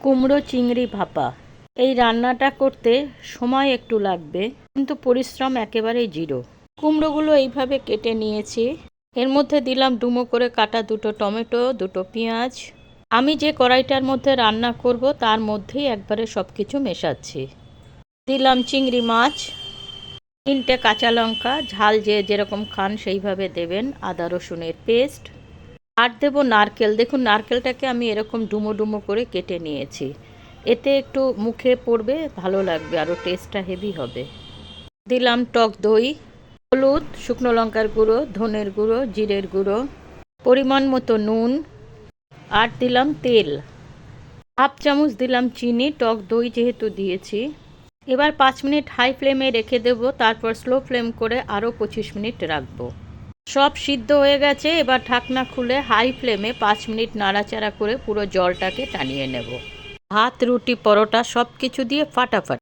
কুমড়ো চিংড়ি ভাপা। এই রান্নাটা করতে সময় একটু লাগবে, কিন্তু পরিশ্রম একেবারেই জিরো। কুমড়োগুলো এইভাবে কেটে নিয়েছি। এর মধ্যে দিলাম ডুমো করে কাটা দুটো টমেটো, দুটো পেঁয়াজ। আমি যে কড়াইটার মধ্যে রান্না করব তার মধ্যেই একবারে সব কিছু মেশাচ্ছি। দিলাম চিংড়ি মাছ, 3টে কাঁচা লঙ্কা, ঝাল যে যেরকম খান সেইভাবে দেবেন, আদা রসুনের পেস্ট, আর দেবো নারকেল। দেখুন নারকেলটাকে আমি এরকম ডুমো ডুমো করে কেটে নিয়েছি। এতে একটু মুখে পড়বে, ভালো লাগবে, আরও টেস্টটা হেভি হবে। দিলাম টক দই, হলুদ, শুকনো লঙ্কার গুঁড়ো, ধনের গুঁড়ো, জিরের গুঁড়ো, পরিমাণ মতো নুন, আর দিলাম তেল। হাফ চামচ দিলাম চিনি, টক দই যেহেতু দিয়েছি। এবার 5 মিনিট হাই ফ্লেমে রেখে দেবো, তারপর স্লো ফ্লেম করে আরও 25 মিনিট রাখবো। সব সিদ্ধ হয়ে গেছে। এবার ঢাকনা খুলে হাই ফ্লেমে 5 মিনিট নাড়াচাড়া করে পুরো জলটাকে টানিয়ে নেব। ভাত, রুটি, পরোটা সব কিছু দিয়ে ফাটাফাটি।